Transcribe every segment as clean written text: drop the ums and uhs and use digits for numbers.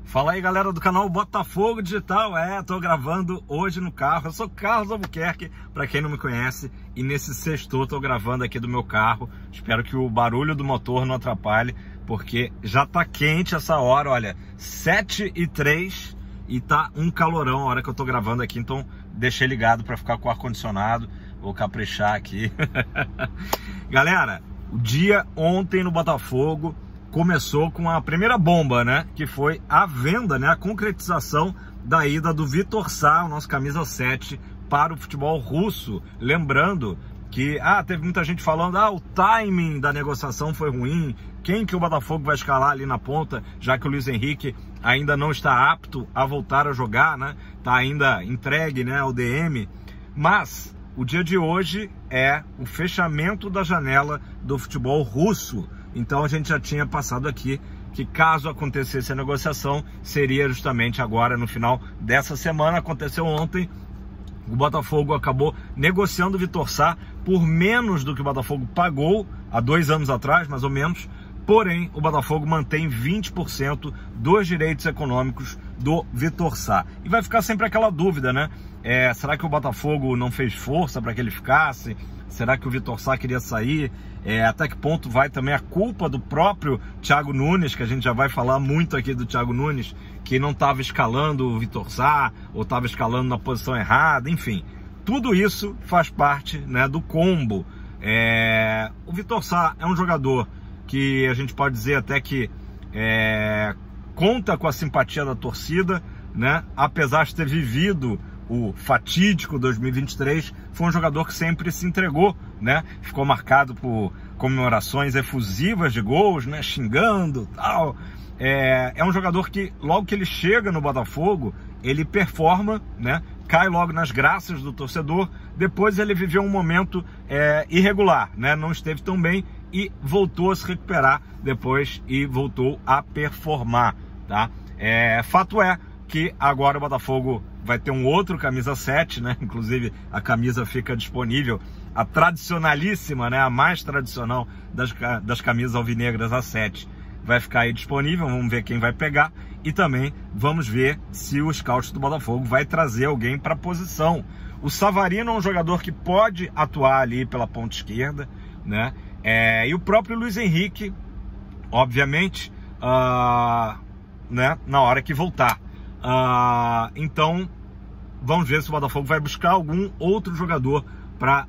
Fala aí, galera do canal Botafogo Digital. Tô gravando hoje no carro. Eu sou Carlos Albuquerque, para quem não me conhece, e nesse sexto tô gravando aqui do meu carro. Espero que o barulho do motor não atrapalhe, porque já tá quente essa hora, olha, 7h03 e tá um calorão a hora que eu tô gravando aqui, então deixei ligado para ficar com o ar-condicionado. Vou caprichar aqui. Galera, o dia ontem no Botafogo começou com a primeira bomba, né? Que foi a venda, né? A concretização da ida do Vitor Sá, o nosso camisa 7, para o futebol russo. Lembrando que, teve muita gente falando, o timing da negociação foi ruim, quem que o Botafogo vai escalar ali na ponta, já que o Luiz Henrique ainda não está apto a voltar a jogar, né? Tá ainda entregue, né, ao DM. Mas o dia de hoje é o fechamento da janela do futebol russo. Então a gente já tinha passado aqui que caso acontecesse a negociação, seria justamente agora no final dessa semana. Aconteceu ontem, o Botafogo acabou negociando o Vitor Sá por menos do que o Botafogo pagou há 2 anos atrás, mais ou menos. Porém, o Botafogo mantém 20% dos direitos econômicos do Vitor Sá. E vai ficar sempre aquela dúvida, né? Será que o Botafogo não fez força para que ele ficasse? Será que o Vitor Sá queria sair? Até que ponto vai também a culpa do próprio Thiago Nunes, que a gente já vai falar muito aqui do Thiago Nunes, que não estava escalando o Vitor Sá, ou estava escalando na posição errada, enfim. Tudo isso faz parte, né, do combo. O Vitor Sá é um jogador que a gente pode dizer até que conta com a simpatia da torcida, né? Apesar de ter vivido o fatídico 2023, foi um jogador que sempre se entregou, né? Ficou marcado por comemorações efusivas de gols, né? Xingando, tal. É um jogador que logo que ele chega no Botafogo, ele performa, né? Cai logo nas graças do torcedor. Depois ele viveu um momento irregular, né? Não esteve tão bem e voltou a se recuperar depois e voltou a performar, tá? Fato é que agora o Botafogo vai ter um outro camisa 7, né? Inclusive a camisa fica disponível, a tradicionalíssima, né? A mais tradicional das camisas alvinegras, a 7, vai ficar aí disponível. Vamos ver quem vai pegar e também vamos ver se o scout do Botafogo vai trazer alguém para a posição. O Savarino é um jogador que pode atuar ali pela ponta esquerda, né? E o próprio Luiz Henrique, obviamente, né? Na hora que voltar. Então vamos ver se o Botafogo vai buscar algum outro jogador para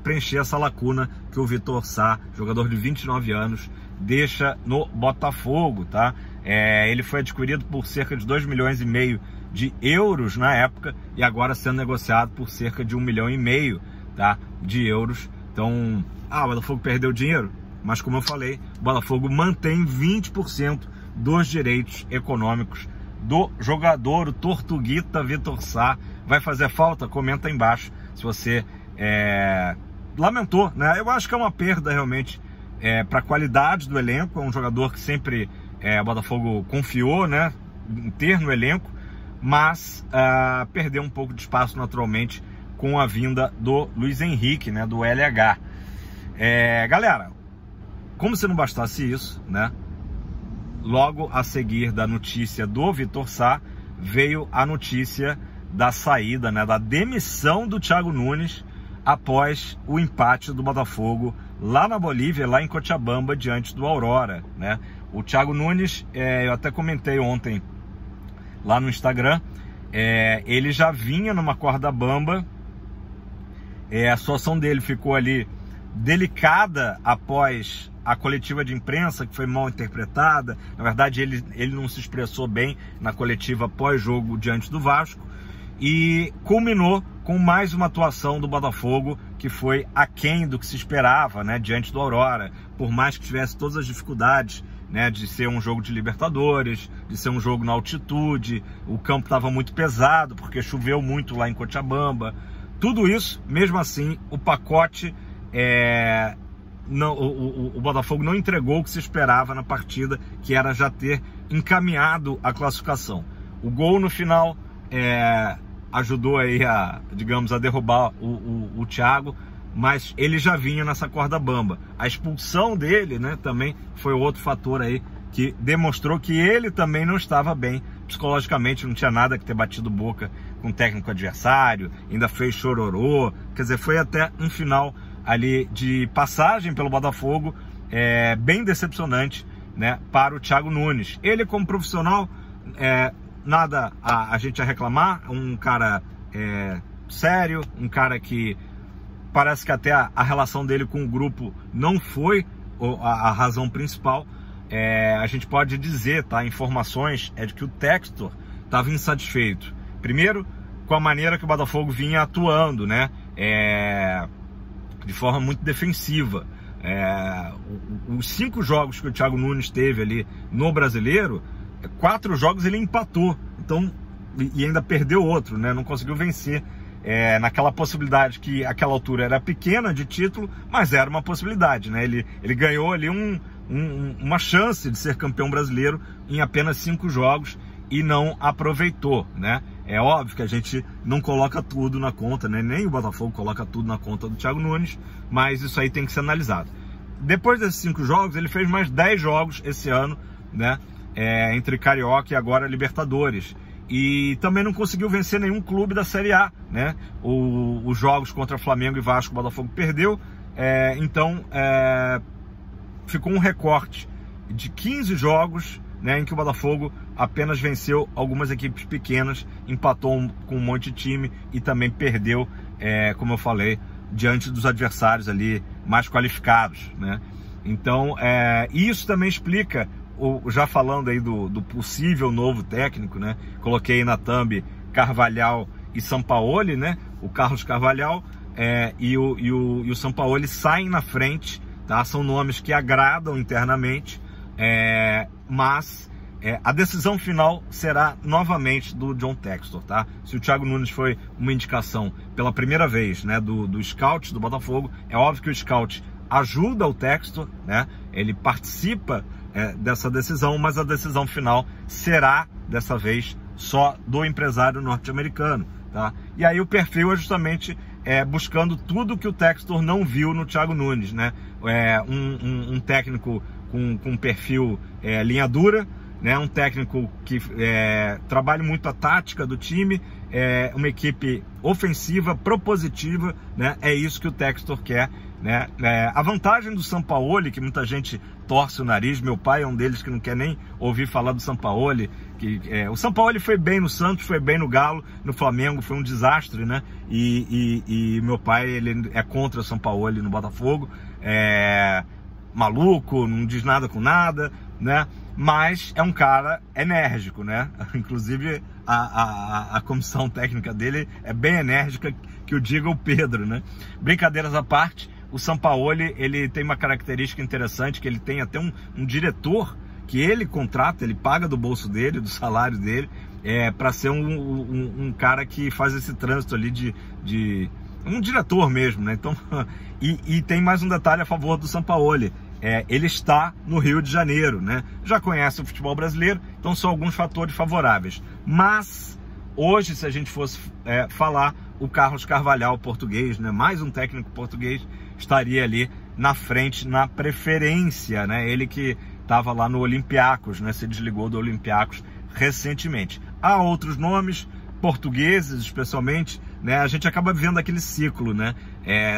preencher essa lacuna que o Vitor Sá, jogador de 29 anos, deixa no Botafogo, tá? Ele foi adquirido por cerca de 2,5 milhões de euros na época e agora sendo negociado por cerca de 1,5 milhão, tá, de euros. Então, o Botafogo perdeu dinheiro, mas como eu falei, o Botafogo mantém 20% dos direitos econômicos do jogador, o Tortuguita Vitor Sá. Vai fazer falta? Comenta aí embaixo se você lamentou, né? Eu acho que é uma perda realmente para a qualidade do elenco. É um jogador que sempre o Botafogo confiou, né, em ter no elenco, mas perdeu um pouco de espaço naturalmente com a vinda do Luiz Henrique, né, do LH. Galera, como se não bastasse isso, né? Logo a seguir da notícia do Vitor Sá, veio a notícia da saída, né, da demissão do Thiago Nunes após o empate do Botafogo lá na Bolívia, lá em Cochabamba, diante do Aurora, né? O Thiago Nunes, eu até comentei ontem lá no Instagram, ele já vinha numa corda bamba. A situação dele ficou ali delicada após a coletiva de imprensa, que foi mal interpretada. Na verdade, ele não se expressou bem na coletiva pós-jogo diante do Vasco, e culminou com mais uma atuação do Botafogo que foi aquém do que se esperava, né, diante do Aurora. Por mais que tivesse todas as dificuldades, né, de ser um jogo de Libertadores, de ser um jogo na altitude, o campo estava muito pesado porque choveu muito lá em Cochabamba. Tudo isso, mesmo assim, o pacote o Botafogo não entregou o que se esperava na partida, que era já ter encaminhado a classificação. O gol no final ajudou aí digamos, a derrubar o Thiago, mas ele já vinha nessa corda bamba. A expulsão dele, né, também foi outro fator aí que demonstrou que ele também não estava bem psicologicamente não tinha nada que ter batido boca com o técnico adversário, ainda fez chororô, quer dizer, foi até um final ali de passagem pelo Botafogo bem decepcionante, né, para o Thiago Nunes. Ele, como profissional, nada a gente a reclamar, um cara sério, um cara que parece que até a relação dele com o grupo não foi a razão principal. A gente pode dizer, tá, informações de que o Textor estava insatisfeito, primeiro com a maneira que o Botafogo vinha atuando, né, de forma muito defensiva. Os 5 jogos que o Thiago Nunes teve ali no Brasileiro, 4 jogos ele empatou, então, e ainda perdeu outro, né? Não conseguiu vencer naquela possibilidade que aquela altura era pequena de título, mas era uma possibilidade, né? Ele ganhou ali uma chance de ser campeão brasileiro em apenas 5 jogos e não aproveitou, né? É óbvio que a gente não coloca tudo na conta, né? Nem o Botafogo coloca tudo na conta do Thiago Nunes, mas isso aí tem que ser analisado. Depois desses 5 jogos, ele fez mais 10 jogos esse ano, né? Entre Carioca e agora Libertadores. E também não conseguiu vencer nenhum clube da Série A, né? Os jogos contra Flamengo e Vasco, o Botafogo perdeu. Então, ficou um recorte de 15 jogos, né, em que o Botafogo apenas venceu algumas equipes pequenas, empatou com um monte de time e também perdeu, como eu falei, diante dos adversários ali mais qualificados, né? Então, isso também explica, já falando aí do possível novo técnico, né? Coloquei na thumb Carvalhal e Sampaoli, né? O Carlos Carvalhal e o Sampaoli saem na frente, tá? São nomes que agradam internamente, mas a decisão final será novamente do John Textor, tá? Se o Thiago Nunes foi uma indicação pela primeira vez, né, do scout do Botafogo, é óbvio que o scout ajuda o Textor, né? Ele participa dessa decisão, mas a decisão final será, dessa vez, só do empresário norte-americano, tá? E aí o perfil é justamente buscando tudo que o Textor não viu no Thiago Nunes, né? Um técnico com perfil linha dura, né? Um técnico que trabalha muito a tática do time, uma equipe ofensiva, propositiva, né? É isso que o Textor quer, né? A vantagem do Sampaoli, que muita gente torce o nariz, meu pai é um deles que não quer nem ouvir falar do Sampaoli, o Sampaoli foi bem no Santos, foi bem no Galo, no Flamengo foi um desastre, né? E meu pai, ele é contra o Sampaoli no Botafogo, maluco, não diz nada com nada, né? Mas é um cara enérgico, né? Inclusive a comissão técnica dele é bem enérgica, que o diga o Pedro, né? Brincadeiras à parte, o Sampaoli, ele tem uma característica interessante, que ele tem até um diretor que ele contrata, ele paga do bolso dele, do salário dele, para ser um cara que faz esse trânsito ali de um diretor mesmo, né? Então, e tem mais um detalhe a favor do Sampaoli. Ele está no Rio de Janeiro, né? Já conhece o futebol brasileiro, então são alguns fatores favoráveis. Mas hoje, se a gente fosse falar, o Carlos Carvalhal, português, né? Mais um técnico português, estaria ali na frente, na preferência, né? Ele que estava lá no Olympiacos, né? Se desligou do Olympiacos recentemente. Há outros nomes, portugueses especialmente, né? A gente acaba vendo aquele ciclo, né?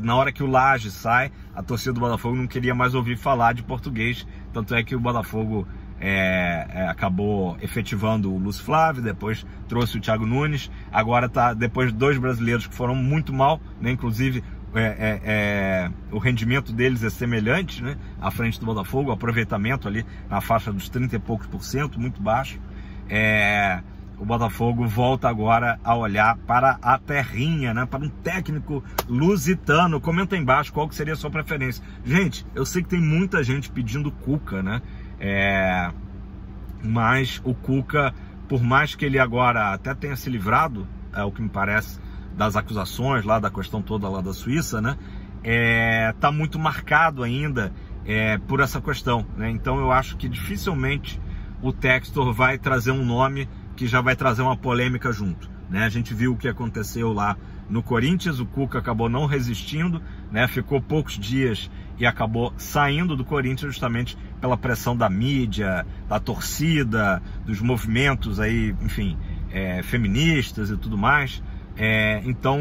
Na hora que o Laje sai, a torcida do Botafogo não queria mais ouvir falar de português, tanto é que o Botafogo acabou efetivando o Lúcio Flávio, depois trouxe o Thiago Nunes, agora tá depois de 2 brasileiros que foram muito mal, né? Inclusive o rendimento deles é semelhante, né? À frente do Botafogo, o aproveitamento ali na faixa dos 30 e poucos %, muito baixo. O Botafogo volta agora a olhar para a terrinha, né? Para um técnico lusitano. Comenta aí embaixo qual que seria a sua preferência. Gente, eu sei que tem muita gente pedindo Cuca, né? Mas o Cuca, por mais que ele agora até tenha se livrado, é o que me parece, das acusações lá, da questão toda lá da Suíça, né? Tá muito marcado ainda por essa questão, né? Então eu acho que dificilmente o Textor vai trazer um nome que já vai trazer uma polêmica junto, né? A gente viu o que aconteceu lá no Corinthians, o Cuca acabou não resistindo, né? Ficou poucos dias e acabou saindo do Corinthians justamente pela pressão da mídia, da torcida, dos movimentos aí, enfim, feministas e tudo mais. Então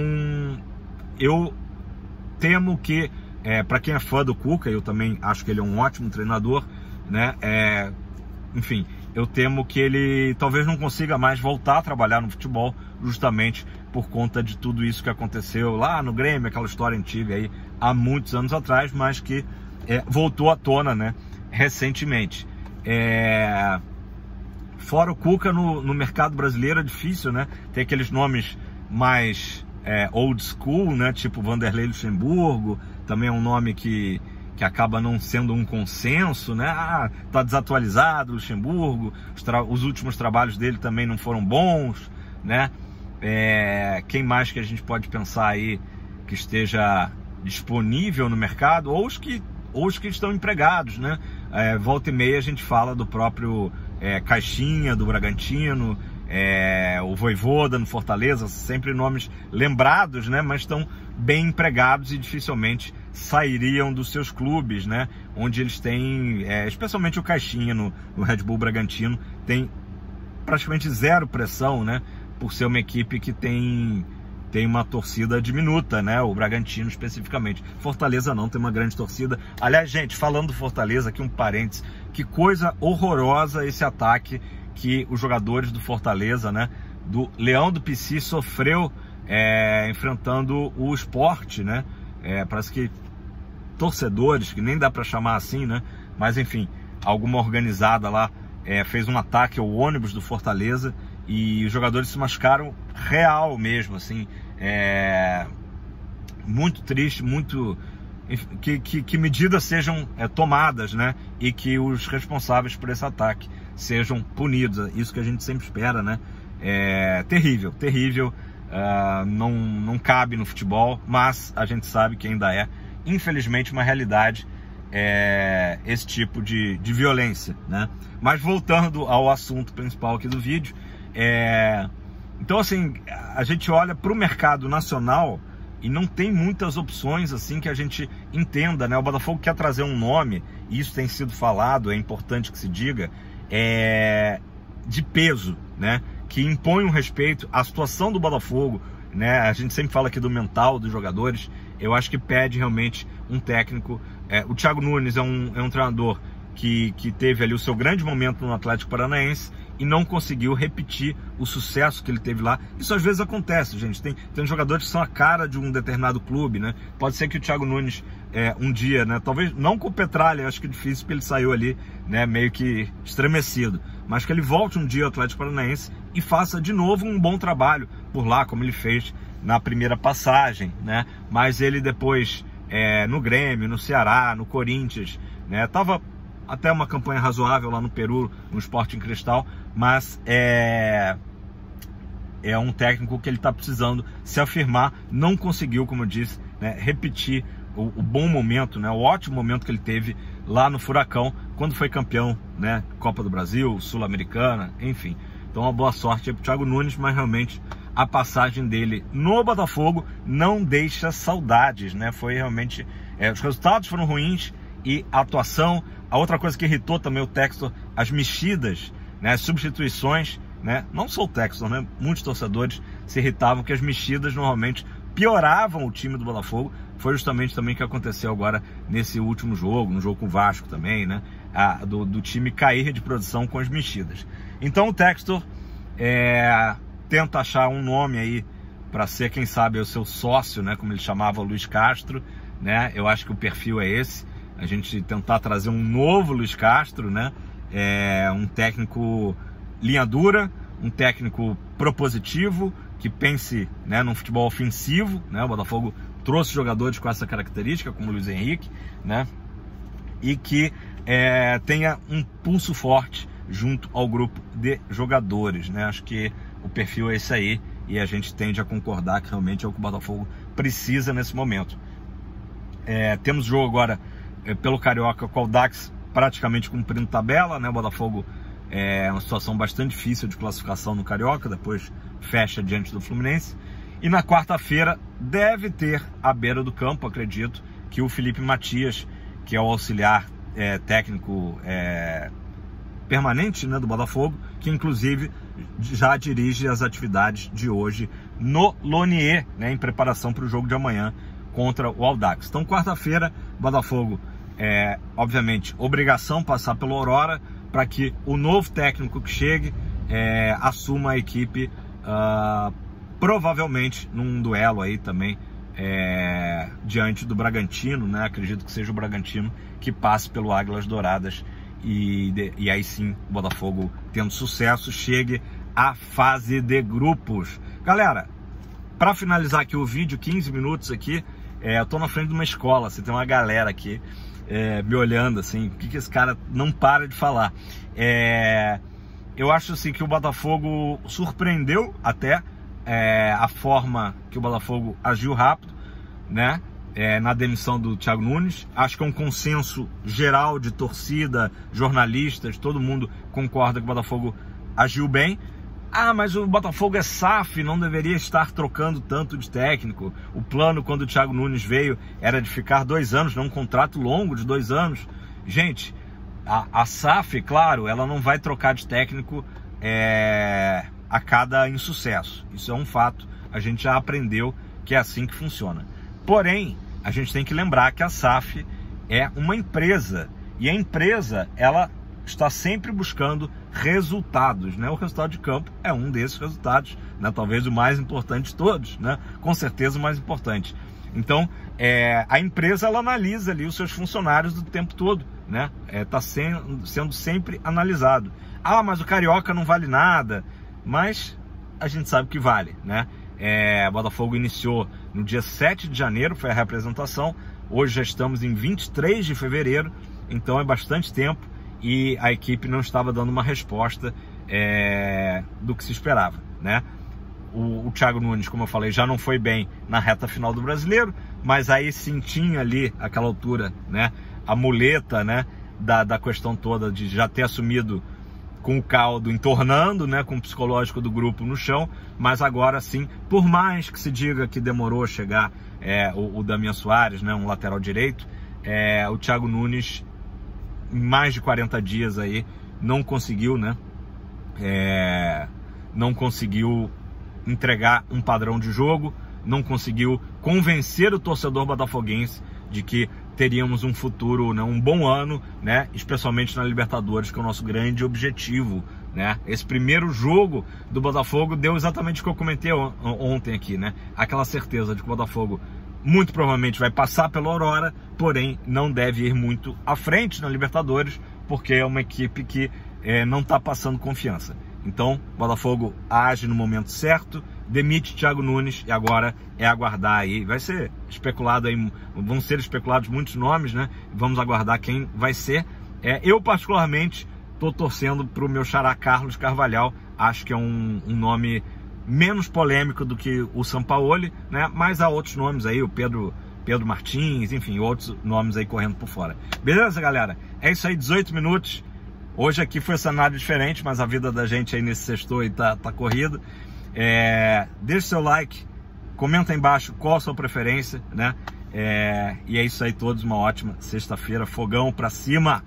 eu temo que, para quem é fã do Cuca, eu também acho que ele é um ótimo treinador, né? Enfim, eu temo que ele talvez não consiga mais voltar a trabalhar no futebol, justamente por conta de tudo isso que aconteceu lá no Grêmio, aquela história antiga aí há muitos anos atrás, mas que voltou à tona, né, recentemente. Fora o Cuca, no mercado brasileiro é difícil, né? Tem aqueles nomes mais old school, né? Tipo Vanderlei Luxemburgo, também é um nome que acaba não sendo um consenso, né? Tá desatualizado Luxemburgo, os últimos trabalhos dele também não foram bons, né? Quem mais que a gente pode pensar aí que esteja disponível no mercado, ou os que estão empregados, né? Volta e meia a gente fala do próprio Caixinha, do Bragantino, o Vojvoda no Fortaleza, sempre nomes lembrados, né? Mas estão bem empregados e dificilmente sairiam dos seus clubes, né? Onde eles têm, especialmente o Caixinha no Red Bull Bragantino, tem praticamente zero pressão, né? Por ser uma equipe que tem uma torcida diminuta, né? O Bragantino especificamente. Fortaleza não, tem uma grande torcida. Aliás, gente, falando do Fortaleza, aqui um parênteses, que coisa horrorosa esse ataque que os jogadores do Fortaleza, né? Do Leão do Pici sofreu enfrentando o Sport, né? Parece que torcedores, que nem dá para chamar assim, né? Mas enfim, alguma organizada lá fez um ataque ao ônibus do Fortaleza e os jogadores se machucaram real mesmo, assim. Muito triste, muito... Que medidas sejam tomadas, né? E que os responsáveis por esse ataque sejam punidos. Isso que a gente sempre espera, né? Terrível, terrível. Não cabe no futebol, mas a gente sabe que ainda infelizmente, uma realidade esse tipo de violência, né? Mas voltando ao assunto principal aqui do vídeo, então assim, a gente olha para o mercado nacional e não tem muitas opções assim que a gente entenda, né? O Botafogo quer trazer um nome, e isso tem sido falado, é importante que se diga, de peso, né? Que impõe um respeito à situação do Botafogo, né? A gente sempre fala aqui do mental dos jogadores. Eu acho que pede realmente um técnico. O Thiago Nunes é um treinador que teve ali o seu grande momento no Atlético Paranaense e não conseguiu repetir o sucesso que ele teve lá. Isso às vezes acontece, gente. Tem jogadores que são a cara de um determinado clube, né? Pode ser que o Thiago Nunes um dia, né? Talvez não com o Petralha, acho que é difícil, porque ele saiu ali, né? Meio que estremecido. Mas que ele volte um dia ao Atlético Paranaense e faça de novo um bom trabalho por lá, como ele fez na primeira passagem, né? Mas ele depois no Grêmio, no Ceará, no Corinthians, né? Tava até uma campanha razoável lá no Peru, no Sporting Cristal, mas é um técnico que ele está precisando se afirmar. Não conseguiu, como eu disse, né, repetir o bom momento, né, o ótimo momento que ele teve lá no Furacão, quando foi campeão, né, Copa do Brasil, Sul-Americana, enfim. Então uma boa sorte aí pro Thiago Nunes, mas realmente a passagem dele no Botafogo não deixa saudades, né? Foi realmente... os resultados foram ruins e a atuação... A outra coisa que irritou também o Textor, as mexidas, né, as substituições, né? Não só o Textor, né? Muitos torcedores se irritavam que as mexidas normalmente pioravam o time do Botafogo. Foi justamente também o que aconteceu agora nesse último jogo, no jogo com o Vasco também, né? Do time cair de produção com as mexidas. Então o Textor tenta achar um nome aí para ser, quem sabe, o seu sócio, né? Como ele chamava, o Luiz Castro, né? Eu acho que o perfil é esse. A gente tentar trazer um novo Luiz Castro, né? Um técnico linha dura, um técnico propositivo, que pense, né, num futebol ofensivo, né? O Botafogo trouxe jogadores com essa característica, como o Luiz Henrique, né? E que tenha um pulso forte junto ao grupo de jogadores, né? Acho que o perfil é esse aí e a gente tende a concordar que realmente é o que o Botafogo precisa nesse momento. Temos jogo agora pelo Carioca com o Audax praticamente cumprindo tabela, né? O Botafogo uma situação bastante difícil de classificação no Carioca, depois fecha diante do Fluminense. E na quarta-feira deve ter à beira do campo, acredito, que o Felipe Matias, que é o auxiliar técnico permanente, né, do Botafogo, que inclusive já dirige as atividades de hoje no Lonier, né, em preparação para o jogo de amanhã contra o Audax. Então, quarta-feira, Botafogo, obviamente, obrigação passar pelo Aurora para que o novo técnico que chegue assuma a equipe, provavelmente num duelo aí também diante do Bragantino, né? Acredito que seja o Bragantino que passe pelo Águilas Douradas e aí sim o Botafogo, tendo sucesso, chegue à fase de grupos. Galera, para finalizar aqui o vídeo, 15 minutos aqui, eu tô na frente de uma escola, você tem uma galera aqui me olhando assim, o que esse cara não para de falar. Eu acho assim que o Botafogo surpreendeu até a forma que o Botafogo agiu rápido, né? Na demissão do Thiago Nunes. Acho que é um consenso geral de torcida, jornalistas, todo mundo concorda que o Botafogo agiu bem. Mas o Botafogo é SAF, não deveria estar trocando tanto de técnico. O plano, quando o Thiago Nunes veio, era de ficar 2 anos, não um contrato longo de 2 anos. Gente, a SAF, claro, ela não vai trocar de técnico a cada insucesso. Isso é um fato, a gente já aprendeu que é assim que funciona. Porém, a gente tem que lembrar que a SAF é uma empresa, e a empresa, ela está sempre buscando resultados, né? O resultado de campo é um desses resultados, né? Talvez o mais importante de todos, né? Com certeza o mais importante. Então, a empresa, ela analisa ali os seus funcionários o tempo todo, né? Está sendo sempre analisado. Mas o Carioca não vale nada, mas a gente sabe que vale, né? O Botafogo iniciou no dia 7 de janeiro, foi a representação. Hoje já estamos em 23 de fevereiro, então é bastante tempo e a equipe não estava dando uma resposta do que se esperava, né? O Thiago Nunes, como eu falei, já não foi bem na reta final do Brasileiro, mas aí sim tinha ali, àquela altura, né, a muleta, né, da questão toda de já ter assumido com o caldo entornando, né, com o psicológico do grupo no chão, mas agora sim, por mais que se diga que demorou a chegar o Damian Soares, né, um lateral direito, o Thiago Nunes, em mais de 40 dias aí, não conseguiu, né, não conseguiu entregar um padrão de jogo, não conseguiu convencer o torcedor botafoguense de que teríamos um futuro, né, um bom ano, né, especialmente na Libertadores, que é o nosso grande objetivo, né? Esse primeiro jogo do Botafogo deu exatamente o que eu comentei ontem aqui, né? Aquela certeza de que o Botafogo muito provavelmente vai passar pela Aurora, porém não deve ir muito à frente na Libertadores, porque é uma equipe que não está passando confiança. Então, o Botafogo age no momento certo, demite Thiago Nunes e agora é aguardar aí. Vai ser especulado aí, vão ser especulados muitos nomes, né? Vamos aguardar quem vai ser. Eu, particularmente, estou torcendo para o meu xará Carlos Carvalhal. Acho que é um nome menos polêmico do que o Sampaoli, né? Mas há outros nomes aí, o Pedro Martins, enfim, outros nomes aí correndo por fora. Beleza, galera? É isso aí, 18 minutos. Hoje aqui foi cenário diferente, mas a vida da gente aí nesse sextou aí tá corrida. Deixa seu like, comenta aí embaixo qual a sua preferência, né? E é isso aí, todos uma ótima sexta-feira, fogão pra cima!